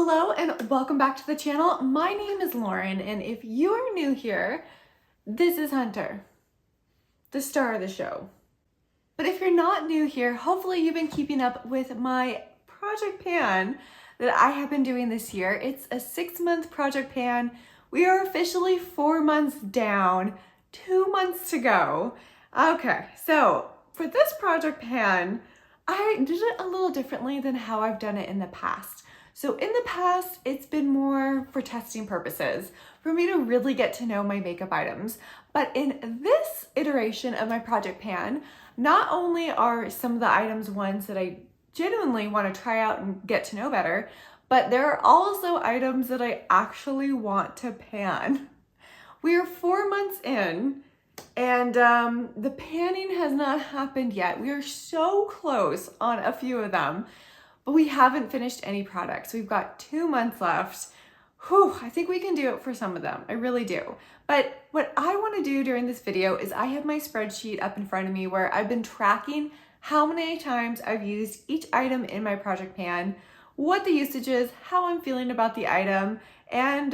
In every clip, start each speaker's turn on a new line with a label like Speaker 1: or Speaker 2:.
Speaker 1: Hello and welcome back to the channel. My name is Lauren, and if you are new here, this is Hunter, the star of the show. But if you're not new here, hopefully you've been keeping up with my project pan that I have been doing this year. It's a 6-month project pan. We are officially 4 months down, 2 months to go. Okay, so for this project pan, I did it a little differently than how I've done it in the past. So in the past, it's been more for testing purposes, for me to really get to know my makeup items. But in this iteration of my project pan, not only are some of the items ones that I genuinely want to try out and get to know better, but there are also items that I actually want to pan. We are 4 months in, and the panning has not happened yet. We are so close on a few of them, but we haven't finished any products. We've got 2 months left. Whew, I think we can do it for some of them. I really do. But what I want to do during this video is I have my spreadsheet up in front of me where I've been tracking how many times I've used each item in my project pan, what the usage is, how I'm feeling about the item, and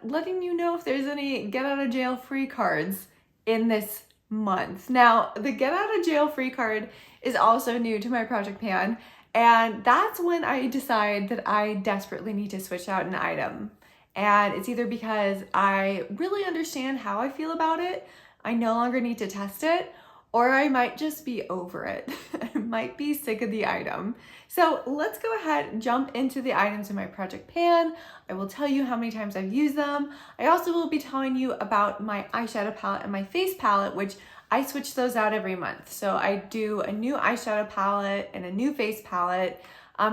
Speaker 1: letting you know if there's any get out of jail free cards in this month. Now, the get out of jail free card is also new to my project pan, and that's when I decide that I desperately need to switch out an item. And it's either because I really understand how I feel about it, I no longer need to test it, or I might just be over it. I might be sick of the item. So let's go ahead and jump into the items in my project pan. I will tell you how many times I've used them. I also will be telling you about my eyeshadow palette and my face palette, which I switch those out every month. So I do a new eyeshadow palette and a new face palette,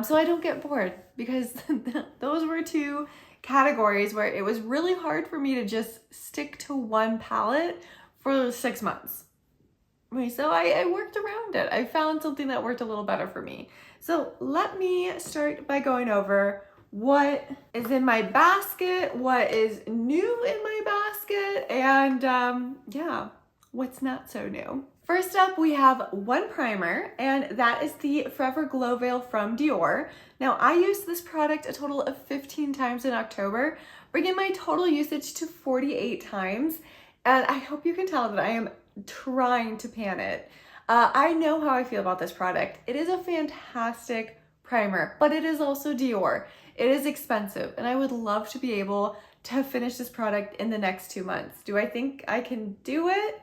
Speaker 1: so I don't get bored, because those were two categories where it was really hard for me to just stick to one palette for 6 months. So I worked around it. I found something that worked a little better for me. So let me start by going over what is in my basket, what is new in my basket, and yeah, what's not so new. First up, we have one primer, and that is the Forever Glow Veil from Dior. Now, I used this product a total of 15 times in October, bringing my total usage to 48 times, and I hope you can tell that I am trying to pan it. I know how I feel about this product. It is a fantastic primer, but it is also Dior. It is expensive, and I would love to be able to finish this product in the next 2 months. Do I think I can do it?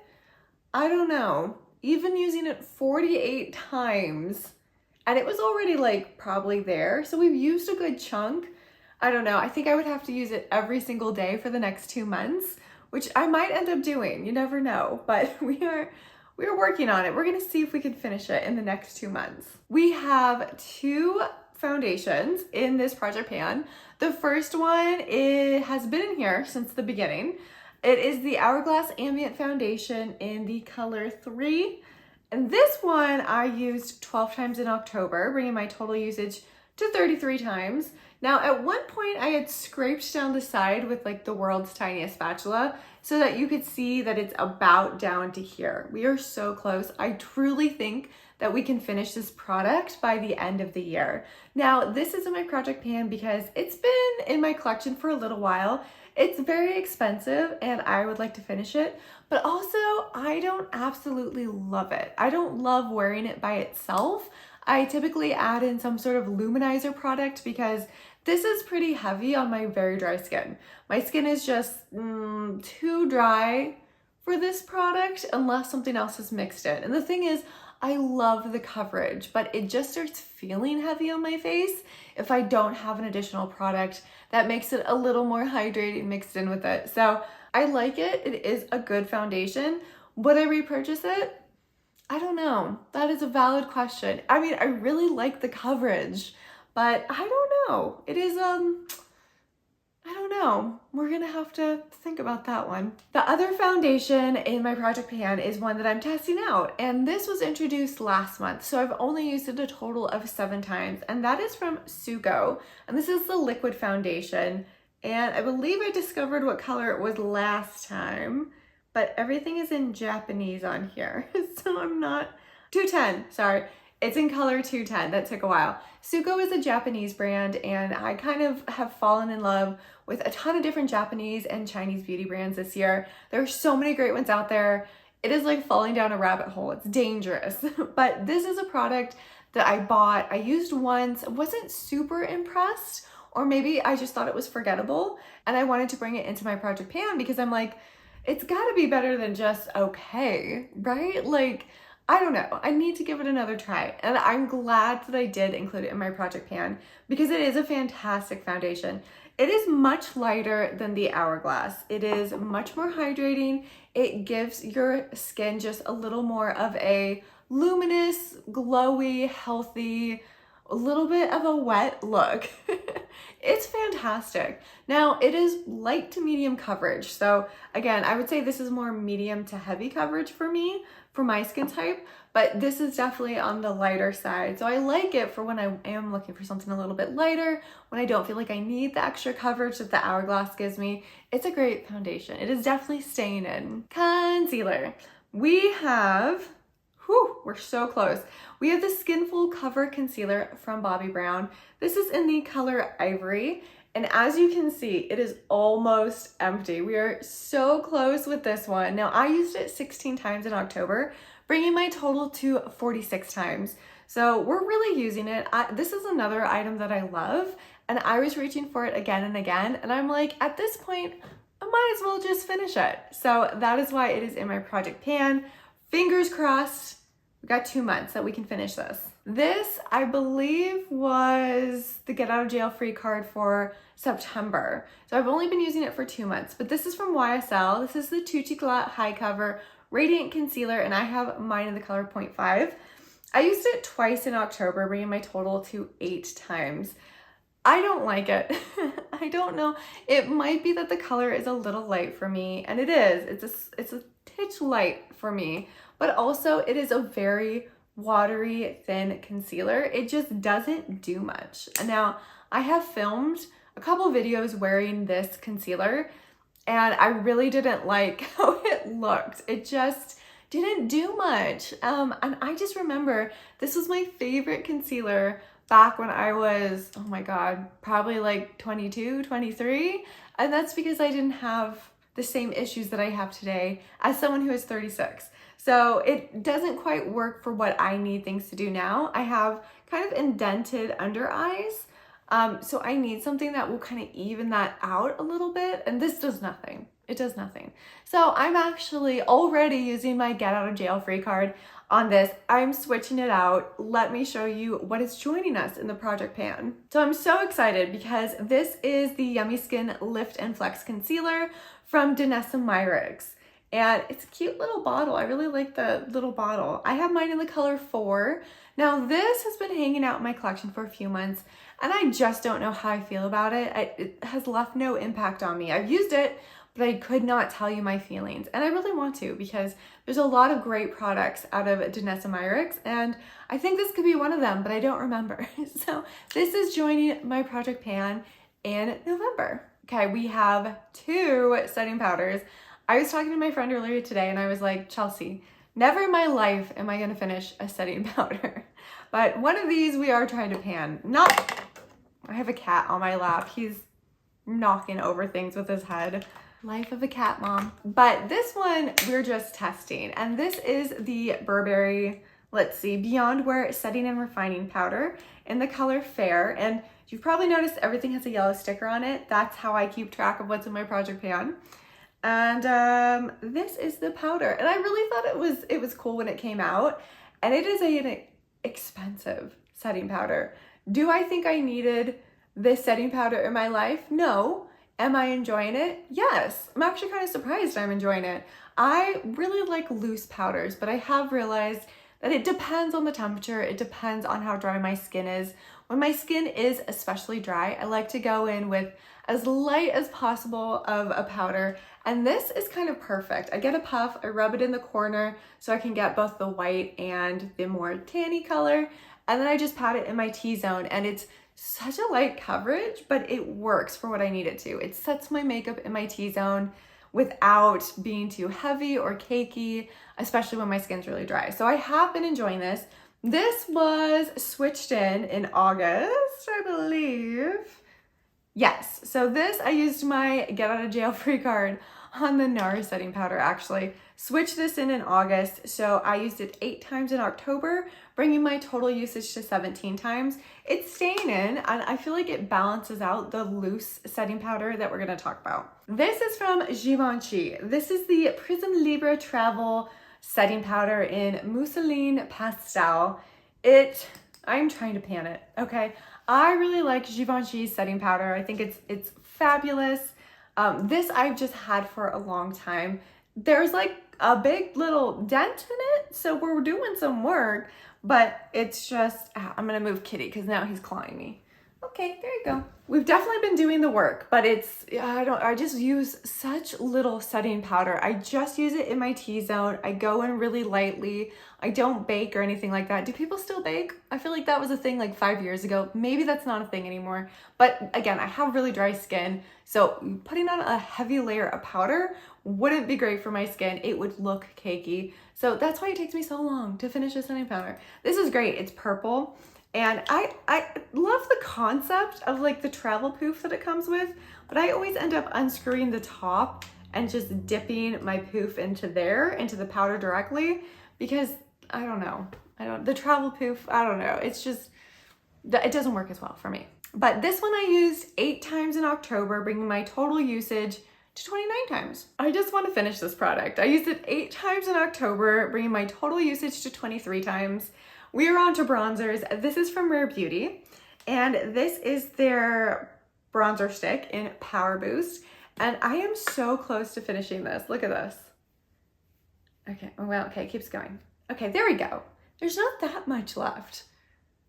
Speaker 1: I don't know. Even using it 48 times, and it was already like probably there, so we've used a good chunk. I don't know. I think I would have to use it every single day for the next 2 months, which I might end up doing. You never know, but we are working on it. We're gonna see if we can finish it in the next 2 months. We have 2 foundations in this project pan. The first one, it has been in here since the beginning. It is the Hourglass Ambient Foundation in the color 3. And this one I used 12 times in October, bringing my total usage to 33 times. Now, at one point I had scraped down the side with like the world's tiniest spatula so that you could see that it's about down to here. We are so close. I truly think that we can finish this product by the end of the year. Now, this is in my project pan because it's been in my collection for a little while. It's very expensive and I would like to finish it, but also I don't absolutely love it. I don't love wearing it by itself. I typically add in some sort of luminizer product because this is pretty heavy on my very dry skin. My skin is just too dry for this product unless something else is mixed in. And the thing is, I love the coverage, but it just starts feeling heavy on my face if I don't have an additional product that makes it a little more hydrating mixed in with it. So I like it. It is a good foundation. Would I repurchase it? I don't know. That is a valid question. I mean, I really like the coverage, but I don't know. It is, I don't know. We're gonna have to think about that one. The other foundation in my project pan is one that I'm testing out, and this was introduced last month, so I've only used it a total of 7 times, and that is from Suqqu, and this is the liquid foundation, and I believe I discovered what color it was last time, but everything is in Japanese on here, so I'm not... 210, sorry. It's in color 210. That took a while. Suqqu is a Japanese brand, and I kind of have fallen in love with a ton of different Japanese and Chinese beauty brands this year. There are so many great ones out there. It is like falling down a rabbit hole. It's dangerous. But this is a product that I bought. I used once, wasn't super impressed, or maybe I just thought it was forgettable, and I wanted to bring it into my project pan because I'm like, it's gotta be better than just okay, right? Like, I don't know, I need to give it another try. And I'm glad that I did include it in my project pan because it is a fantastic foundation. It is much lighter than the Hourglass. It is much more hydrating. It gives your skin just a little more of a luminous, glowy, healthy, a little bit of a wet look. It's fantastic. Now, it is light to medium coverage. So again, I would say this is more medium to heavy coverage for me, for my skin type, but this is definitely on the lighter side. So I like it for when I am looking for something a little bit lighter, when I don't feel like I need the extra coverage that the Hourglass gives me. It's a great foundation. It is definitely staying in. Concealer. We have, whew, we're so close. We have the Skinful Cover Concealer from Bobbi Brown. This is in the color Ivory, and as you can see, it is almost empty. We are so close with this one. Now, I used it 16 times in October, bringing my total to 46 times. So we're really using it. This is another item that I love, and I was reaching for it again and again, and I'm like, at this point, I might as well just finish it. So that is why it is in my project pan. Fingers crossed, we've got 2 months that we can finish this. This, I believe, was the get out of jail free card for September. So I've only been using it for 2 months, but this is from YSL. This is the Tutti Glatt High Cover Radiant Concealer, and I have mine in the color 0.5. I used it twice in October, bringing my total to 8 times. I don't like it. I don't know. It might be that the color is a little light for me, and it is. It's a titch light for me, but also it is a very watery, thin concealer. It just doesn't do much. And now, I have filmed a couple videos wearing this concealer, and I really didn't like how it looked. It just didn't do much. And I just remember this was my favorite concealer back when I was, oh my God, probably like 22, 23. And that's because I didn't have the same issues that I have today as someone who is 36. So it doesn't quite work for what I need things to do now. I have kind of indented under eyes. So I need something that will kind of even that out a little bit. And this does nothing. It does nothing. So I'm actually already using my get out of jail free card on this. I'm switching it out. Let me show you what is joining us in the project pan. So I'm so excited because this is the Yummy Skin Lift and Flex Concealer from Denona Myricks. And it's a cute little bottle. I really like the little bottle. I have mine in the color 4. Now this has been hanging out in my collection for a few months, and I just don't know how I feel about it. It has left no impact on me. I've used it, but I could not tell you my feelings. And I really want to because there's a lot of great products out of Denona Myricks, and I think this could be one of them, but I don't remember. So this is joining my project pan in November. Okay, we have 2 setting powders. I was talking to my friend earlier today and I was like, Chelsea, never in my life am I gonna finish a setting powder. But one of these we are trying to pan. I have a cat on my lap. He's knocking over things with his head. Life of a cat mom. But this one we're just testing. And this is the Burberry, let's see, Beyond Wear Setting and Refining Powder in the color Fair. And you've probably noticed everything has a yellow sticker on it. That's how I keep track of what's in my project pan. And this is the powder, and I really thought it was cool when it came out, and it is an expensive setting powder. Do I think I needed this setting powder in my life? No. Am I enjoying it? Yes. I'm actually kind of surprised I'm enjoying it. I really like loose powders, but I have realized that it depends on the temperature. It depends on how dry my skin is. When my skin is especially dry, I like to go in with as light as possible of a powder, and this is kind of perfect. I get a puff, I rub it in the corner so I can get both the white and the more tanny color, and then I just pat it in my T-zone, and it's such a light coverage, but it works for what I need it to. It sets my makeup in my T-zone without being too heavy or cakey, especially when my skin's really dry. So I have been enjoying this. This was switched in August, I believe. Yes, so this, I used my get out of jail free card on the NARS setting powder actually. Switched this in August, so I used it 8 times in October, bringing my total usage to 17 times. It's staying in, and I feel like it balances out the loose setting powder that we're gonna talk about. This is from Givenchy. This is the Prism Libre Travel setting powder in Mousseline Pastel. I'm trying to pan it, okay? I really like Givenchy's setting powder. I think it's fabulous. This I've just had for a long time. There's like a big little dent in it, so we're doing some work, but it's just, I'm gonna move Kitty because now he's clawing me. Okay, there you go. We've definitely been doing the work, but I just use such little setting powder. I just use it in my T-zone. I go in really lightly. I don't bake or anything like that. Do people still bake? I feel like that was a thing like 5 years ago. Maybe that's not a thing anymore. But again, I have really dry skin, so putting on a heavy layer of powder wouldn't be great for my skin. It would look cakey. So that's why it takes me so long to finish a setting powder. This is great. It's purple. And I love the concept of like the travel poof that it comes with, but I always end up unscrewing the top and just dipping my poof into the powder directly, because I don't know. The travel poof, I don't know. It's just, it doesn't work as well for me. But this one I used 8 times in October, bringing my total usage to 29 times. I just want to finish this product. I used it 8 times in October, bringing my total usage to 23 times. We are on to bronzers. This is from Rare Beauty, and this is their bronzer stick in Power Boost. And I am so close to finishing this. Look at this. Okay, well, okay, it keeps going. Okay, there we go. There's not that much left.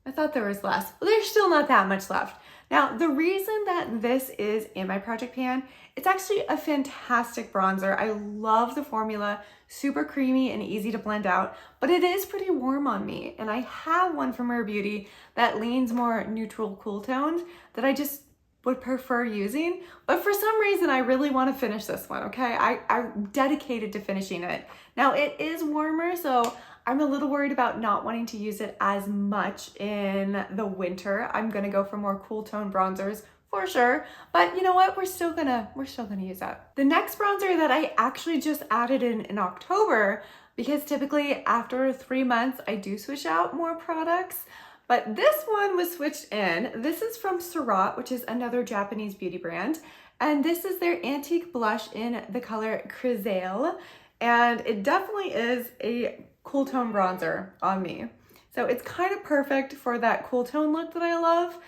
Speaker 1: I thought there was less, but there's still not that much left. Now, the reason that this is in my project pan, it's actually a fantastic bronzer. I love the formula, super creamy and easy to blend out, but it is pretty warm on me. And I have one from Rare Beauty that leans more neutral cool toned that I just would prefer using. But for some reason, I really want to finish this one, okay? I'm dedicated to finishing it. Now, it is warmer, so I'm a little worried about not wanting to use it as much in the winter. I'm gonna go for more cool tone bronzers for sure, but you know what? We're still gonna use that. The next bronzer that I actually just added in October, because typically after 3 months, I do switch out more products, but this one was switched in. This is from Surratt, which is another Japanese beauty brand, and this is their antique blush in the color Grisaille, and it definitely is a cool tone bronzer on me. So it's kind of perfect for that cool tone look that I love.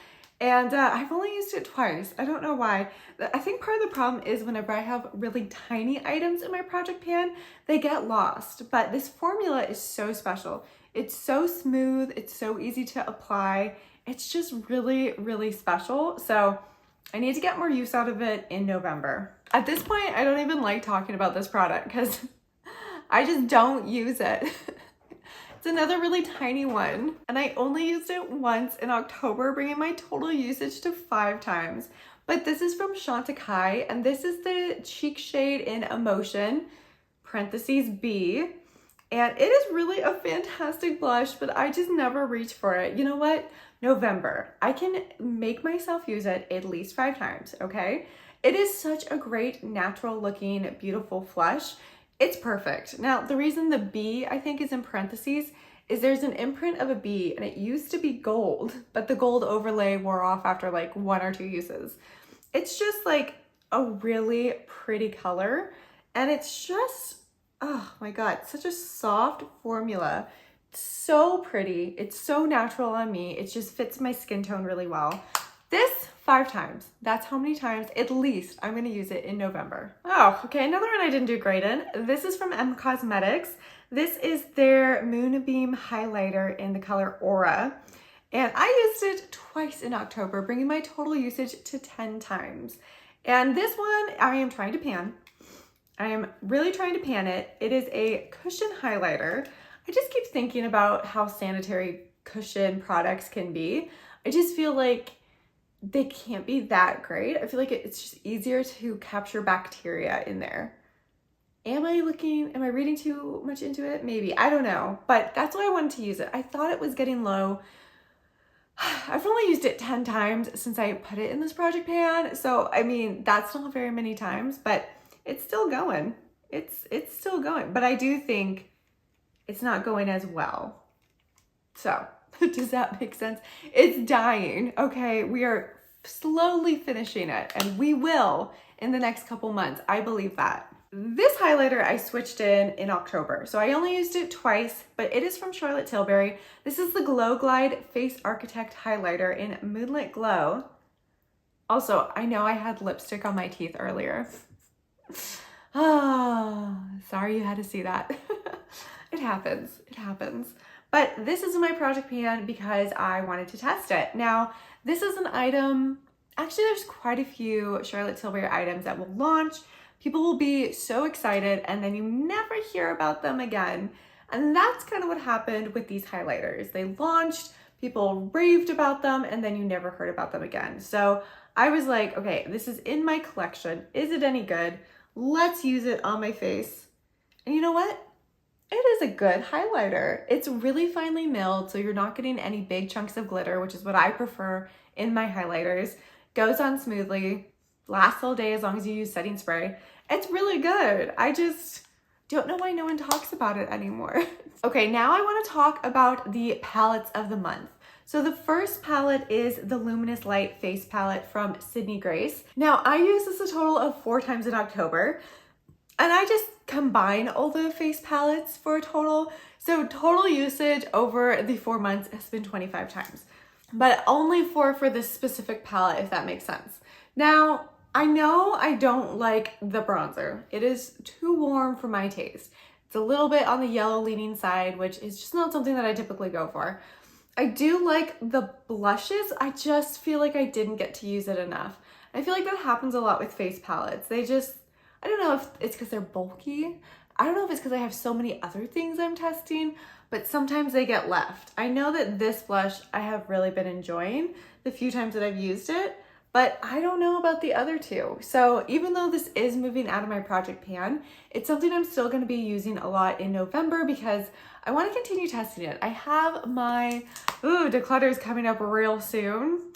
Speaker 1: And I've only used it twice. I don't know why. I think part of the problem is whenever I have really tiny items in my project pan, they get lost. But this formula is so special. It's so smooth. It's so easy to apply. It's just really, really special. So I need to get more use out of it in November. At this point, I don't even like talking about this product because I just don't use it. It's another really tiny one, and I only used it once in October, bringing my total usage to 5 times. But this is from Chantecaille, and this is the cheek shade in Emotion, parentheses B. And it is really a fantastic blush, but I just never reach for it. You know what? November. I can make myself use it at least 5 times, okay? It is such a great, natural looking, beautiful flush. It's perfect. Now, the reason the B, I think, is in parentheses is there's an imprint of a bee, and it used to be gold, but the gold overlay wore off after like 1 or 2 uses. It's just like a really pretty color, and it's just, oh my God, such a soft formula. It's so pretty. It's so natural on me. It just fits my skin tone really well. This 5 times. That's how many times at least I'm gonna use it in November. Oh, okay, another one I didn't do great in. This is from M Cosmetics. This is their Moonbeam highlighter in the color Aura. And I used it twice in October, bringing my total usage to 10 times. And this one I am trying to pan. I am really trying to pan it. It is a cushion highlighter. I just keep thinking about how sanitary cushion products can be. I just feel like they can't be that great. I feel like it's just easier to capture bacteria in there. Am I reading too much into it? Maybe, I don't know, but that's why I wanted to use it. I thought it was getting low. I've only used it 10 times since I put it in this project pan. So, I mean, that's not very many times, but it's still going. It's still going, but I do think it's not going as well. So, does that make sense? It's dying, okay? We are slowly finishing it, and we will in the next couple months. I believe that. This highlighter I switched in October, so I only used it twice, but it is from Charlotte Tilbury. This is the Glow Glide Face Architect Highlighter in Moonlit Glow. Also, I know I had lipstick on my teeth earlier. Oh, sorry you had to see that. It happens, it happens. But this is in my project pan because I wanted to test it. Now, this is an item, actually there's quite a few Charlotte Tilbury items that will launch. People will be so excited and then you never hear about them again. And that's kind of what happened with these highlighters. They launched, people raved about them, and then you never heard about them again. So I was like, okay, this is in my collection. Is it any good? Let's use it on my face. And you know what? It is a good highlighter. It's really finely milled, so you're not getting any big chunks of glitter, which is what I prefer in my highlighters. Goes on smoothly, lasts all day as long as you use setting spray. It's really good. I just don't know why no one talks about it anymore. Okay, now I want to talk about the palettes of the month. So the first palette is the Luminous Light Face Palette from Sydney Grace. Now I used this a total of 4 times in October, and I just combine all the face palettes for a total. So total usage over the 4 months has been 25 times, but only 4 for this specific palette, if that makes sense. Now, I know I don't like the bronzer. It is too warm for my taste. It's a little bit on the yellow leaning side, which is just not something that I typically go for. I do like the blushes. I just feel like I didn't get to use it enough. I feel like that happens a lot with face palettes. They just, I don't know if it's because they're bulky. I don't know if it's because I have so many other things I'm testing, but sometimes they get left. I know that this blush I have really been enjoying the few times that I've used it, but I don't know about the other two. So even though this is moving out of my project pan, it's something I'm still going to be using a lot in November because I want to continue testing it. I have my, declutter is coming up real soon.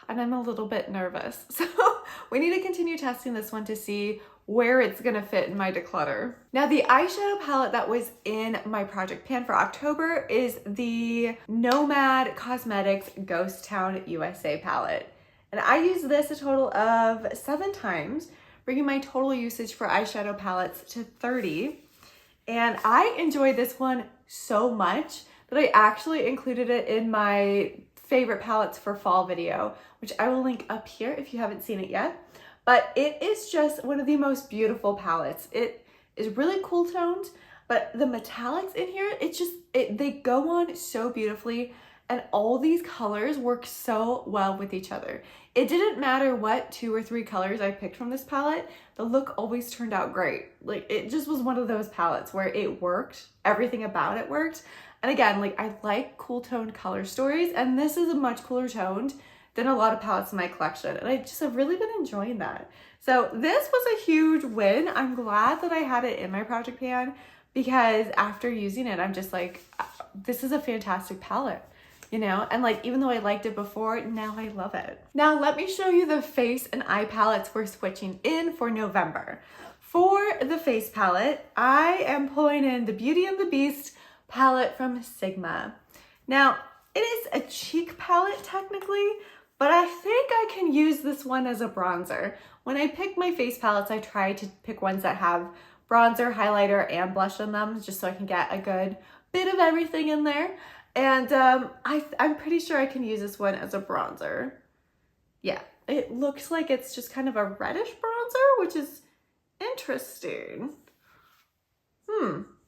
Speaker 1: And I'm a little bit nervous. So we need to continue testing this one to see where it's gonna fit in my declutter. Now the eyeshadow palette that was in my project pan for October is the Nomad Cosmetics Ghost Town USA palette. And I used this a total of 7 times, bringing my total usage for eyeshadow palettes to 30. And I enjoyed this one so much that I actually included it in my favorite palettes for fall video, which I will link up here if you haven't seen it yet. But it is just one of the most beautiful palettes. It is really cool toned, but the metallics in here, they go on so beautifully, and all these colors work so well with each other. It didn't matter what 2 or 3 colors I picked from this palette, the look always turned out great. Like, it just was one of those palettes where it worked, everything about it worked. And again, like, I like cool toned color stories, and this is a much cooler toned than a lot of palettes in my collection, and I just have really been enjoying that. So this was a huge win. I'm glad that I had it in my project pan because after using it, I'm just like, this is a fantastic palette, you know? And like, even though I liked it before, now I love it. Now let me show you the face and eye palettes we're switching in for November. For the face palette, I am pulling in the Beauty and the Beast palette from Sigma. Now, it is a cheek palette technically, but I think I can use this one as a bronzer. When I pick my face palettes, I try to pick ones that have bronzer, highlighter, and blush in them, just so I can get a good bit of everything in there. And I'm pretty sure I can use this one as a bronzer. Yeah, it looks like it's just kind of a reddish bronzer, which is interesting.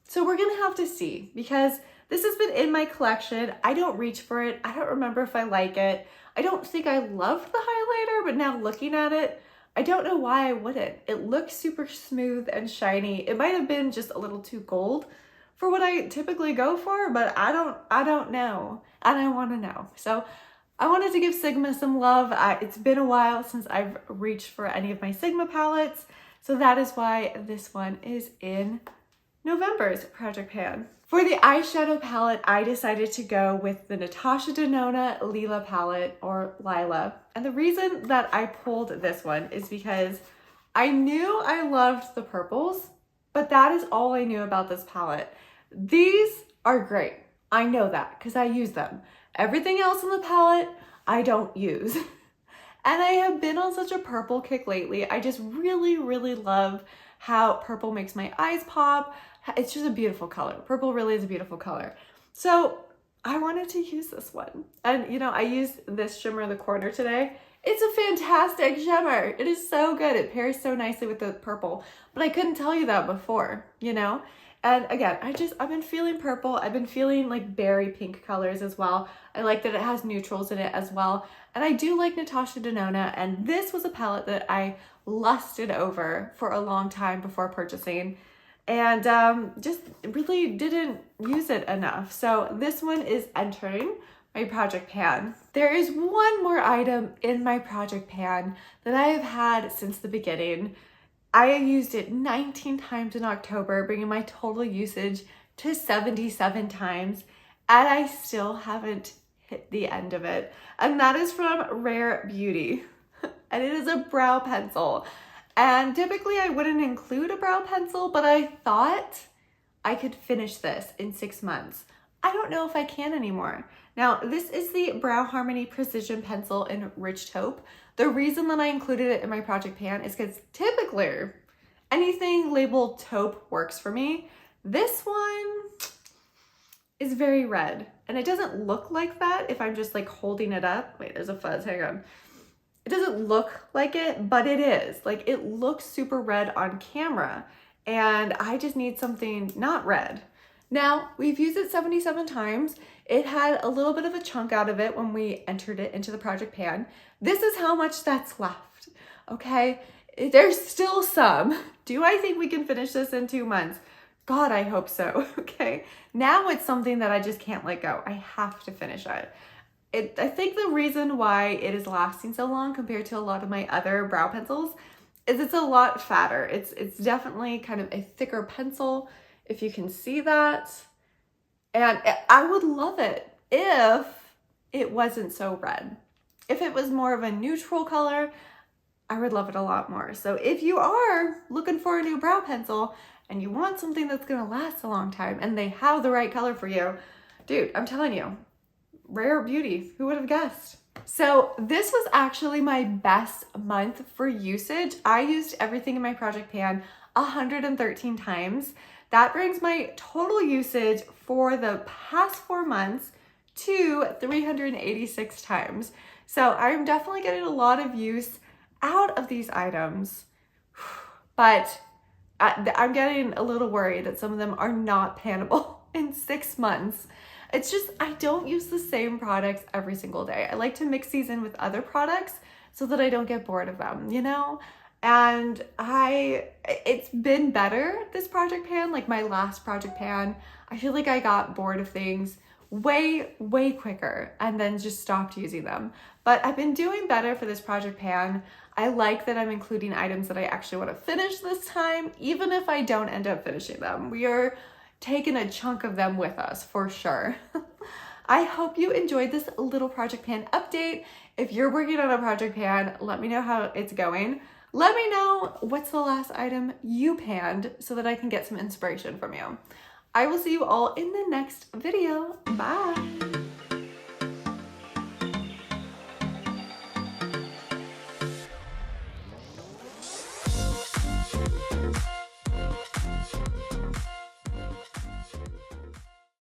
Speaker 1: So we're gonna have to see, because this has been in my collection. I don't reach for it. I don't remember if I like it. I don't think I loved the highlighter, but now looking at it, I don't know why I wouldn't. It looks super smooth and shiny. It might have been just a little too gold for what I typically go for, but I don't know, and I want to know. So I wanted to give Sigma some love. It's been a while since I've reached for any of my Sigma palettes, So that is why this one is in November's project pan. For the eyeshadow palette, I decided to go with the Natasha Denona Lila palette, or Lila. And the reason that I pulled this one is because I knew I loved the purples, but that is all I knew about this palette. These are great. I know that because I use them. Everything else in the palette, I don't use. And I have been on such a purple kick lately. I just really, really love how purple makes my eyes pop. It's just a beautiful color. Purple really is a beautiful color. So I wanted to use this one. And you know, I used this shimmer in the corner today. It's a fantastic shimmer. It is so good. It pairs so nicely with the purple, but I couldn't tell you that before, you know? And again, I've been feeling purple. I've been feeling like berry pink colors as well. I like that it has neutrals in it as well. And I do like Natasha Denona, and this was a palette that I lusted over for a long time before purchasing, and just really didn't use it enough. So this one is entering my project pan. There is one more item in my project pan that I have had since the beginning. I used it 19 times in October, bringing my total usage to 77 times, and I still haven't hit the end of it. And that is from Rare Beauty. And it is a brow pencil. And typically I wouldn't include a brow pencil, but I thought I could finish this in 6 months. I don't know if I can anymore. Now, this is the Brow Harmony Precision Pencil in Rich Taupe. The reason that I included it in my project pan is because typically anything labeled taupe works for me. This one is very red, and it doesn't look like that if I'm just like holding it up. Wait, there's a fuzz, hang on. It doesn't look like it, but it is. Like, it looks super red on camera, and I just need something not red. Now, we've used it 77 times. It had a little bit of a chunk out of it when we entered it into the project pan. This is how much that's left, okay? There's still some. Do I think we can finish this in 2 months? God, I hope so, okay? Now it's something that I just can't let go. I have to finish it. I think the reason why it is lasting so long compared to a lot of my other brow pencils is it's a lot fatter. It's definitely kind of a thicker pencil, if you can see that. And I would love it if it wasn't so red. If it was more of a neutral color, I would love it a lot more. So if you are looking for a new brow pencil and you want something that's gonna last a long time and they have the right color for you, dude, I'm telling you, Rare Beauty, who would have guessed? So this was actually my best month for usage. I used everything in my project pan 113 times. That brings my total usage for the past 4 months to 386 times. So I'm definitely getting a lot of use out of these items, but I'm getting a little worried that some of them are not pannable in 6 months. It's just, I don't use the same products every single day. I like to mix these in with other products so that I don't get bored of them, you know? And it's been better, this project pan, like my last project pan. I feel like I got bored of things way, way quicker and then just stopped using them. But I've been doing better for this project pan. I like that I'm including items that I actually want to finish this time, even if I don't end up finishing them. We are taking a chunk of them with us for sure. I hope you enjoyed this little project pan update. If you're working on a project pan, let me know how it's going. Let me know what's the last item you panned so that I can get some inspiration from you. I will see you all in the next video. Bye.